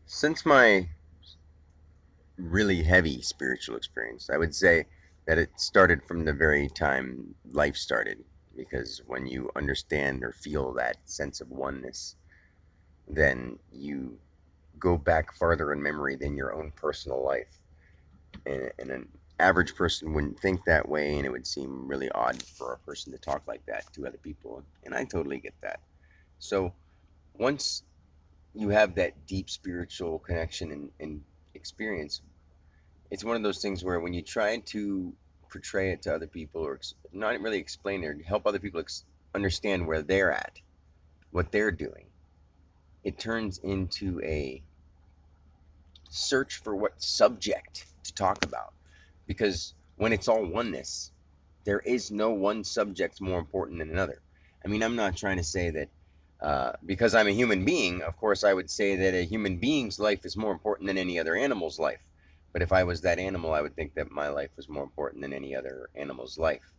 Since my really heavy spiritual experience, I would say that it started from the very time life started. Because when you understand or feel that sense of oneness, then you go back farther in memory than your own personal life. And an average person wouldn't think that way, and it would seem really odd for a person to talk like that to other people. And I totally get that. So once you have that deep spiritual connection and experience, it's one of those things where when you try to portray it to other people or not really explain it or help other people understand where they're at, what they're doing, it turns into a search for what subject to talk about. Because when it's all oneness, there is no one subject more important than another. I mean, I'm not trying to say that because I'm a human being, of course, I would say that a human being's life is more important than any other animal's life. But if I was that animal, I would think that my life was more important than any other animal's life.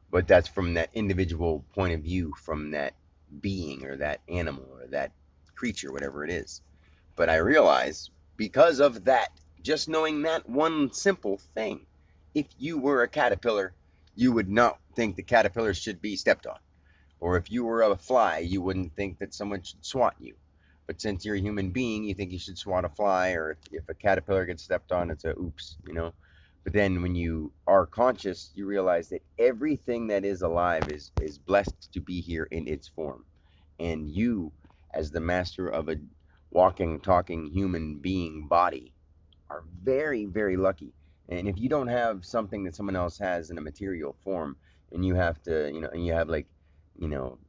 But that's from that individual point of view, from that being or that animal or that creature, whatever it is. But I realize because of that, just knowing that one simple thing, if you were a caterpillar, you would not think the caterpillar should be stepped on. Or if you were a fly, you wouldn't think that someone should swat you. But since you're a human being, you think you should swat a fly, or if a caterpillar gets stepped on, it's a oops, you know. But then when you are conscious, you realize that everything that is alive is blessed to be here in its form. And you, as the master of a walking, talking human being body, are very, very lucky. And if you don't have something that someone else has in a material form, and you have to, and you have like, you know,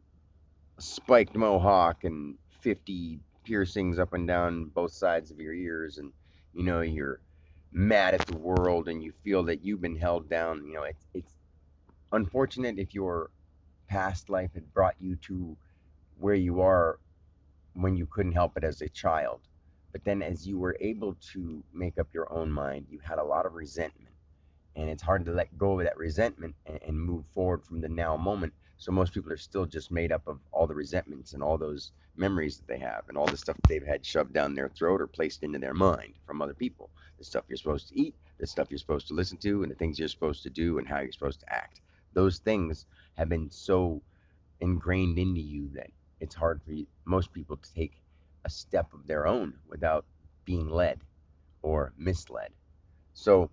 spiked mohawk and 50 piercings up and down both sides of your ears, and you're mad at the world and you feel that you've been held down. It's unfortunate if your past life had brought you to where you are when you couldn't help it as a child. But then as you were able to make up your own mind, you had a lot of resentment. And it's hard to let go of that resentment and move forward from the now moment. So most people are still just made up of all the resentments and all those memories that they have and all the stuff that they've had shoved down their throat or placed into their mind from other people. The stuff you're supposed to eat, the stuff you're supposed to listen to, and the things you're supposed to do and how you're supposed to act. Those things have been so ingrained into you that it's hard for most people to take a step of their own without being led or misled. So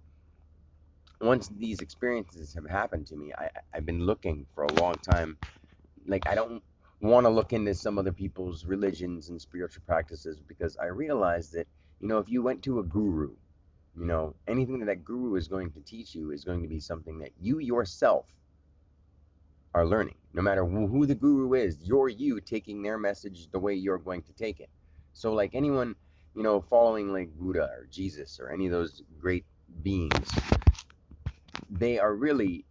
once these experiences have happened to me, I've been looking for a long time. Like, I don't want to look into some other people's religions and spiritual practices because I realized that, if you went to a guru, anything that that guru is going to teach you is going to be something that you yourself are learning. No matter who the guru is, you're you taking their message the way you're going to take it. So, like anyone, following like Buddha or Jesus or any of those great beings, they are really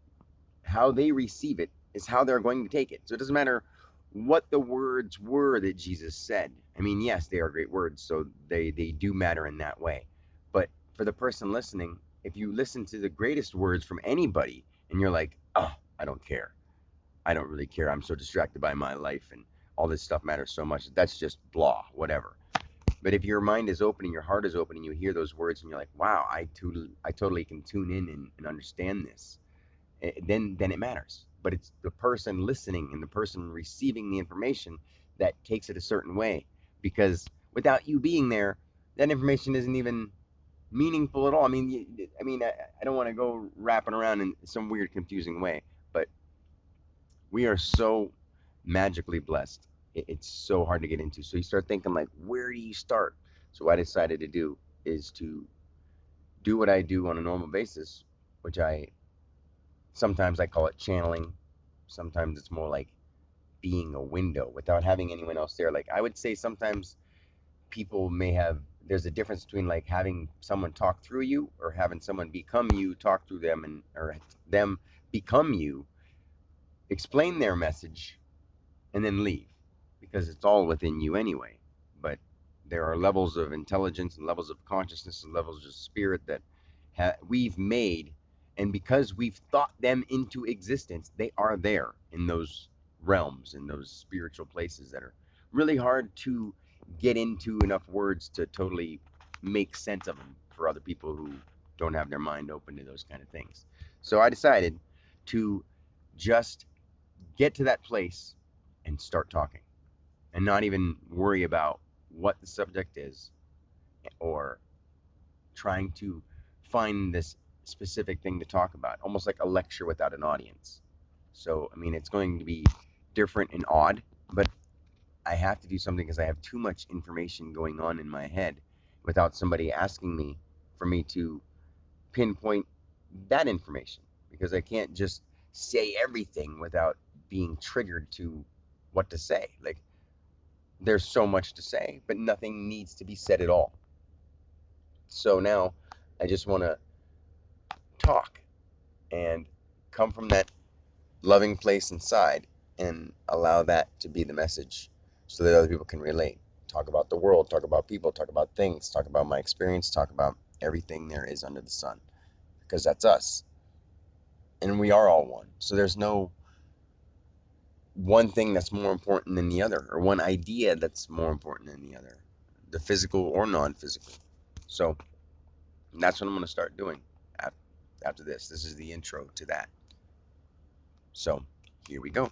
how they receive it is how they're going to take it. So it doesn't matter what the words were that Jesus said. I mean, yes, they are great words, so they do matter in that way. But for the person listening, if you listen to the greatest words from anybody and you're like, oh, I don't care. I don't really care. I'm so distracted by my life and all this stuff matters so much. That's just blah, whatever. But if your mind is open and your heart is open and you hear those words and you're like, wow, I totally can tune in and understand this, then it matters. But it's the person listening and the person receiving the information that takes it a certain way. Because without you being there, that information isn't even meaningful at all. I don't want to go wrapping around in some weird, confusing way, but we are so magically blessed. It's so hard to get into. So you start thinking like, where do you start? So what I decided to do is to do what I do on a normal basis, which I call it channeling. Sometimes it's more like being a window without having anyone else there. Like I would say sometimes people may have there's a difference between like having someone talk through you or having someone become you, talk through them and or them become you, explain their message and then leave because it's all within you anyway. But there are levels of intelligence and levels of consciousness and levels of spirit that we've made, and because we've thought them into existence, they are there in those realms, in those spiritual places that are really hard to get into enough words to totally make sense of them for other people who don't have their mind open to those kind of things. So I decided to just get to that place and start talking and not even worry about what the subject is or trying to find this specific thing to talk about, almost like a lecture without an audience. So, I mean, it's going to be different and odd, but I have to do something because I have too much information going on in my head without somebody asking me for me to pinpoint that information because I can't just say everything without being triggered to what to say. Like, there's so much to say, but nothing needs to be said at all. So now I just want to talk and come from that loving place inside and allow that to be the message so that other people can relate. Talk about the world, talk about people, talk about things, talk about my experience, talk about everything there is under the sun because that's us. And we are all one. So there's no one thing that's more important than the other or one idea that's more important than the other, the physical or non-physical. So that's what I'm going to start doing after this. This is the intro to that. So here we go.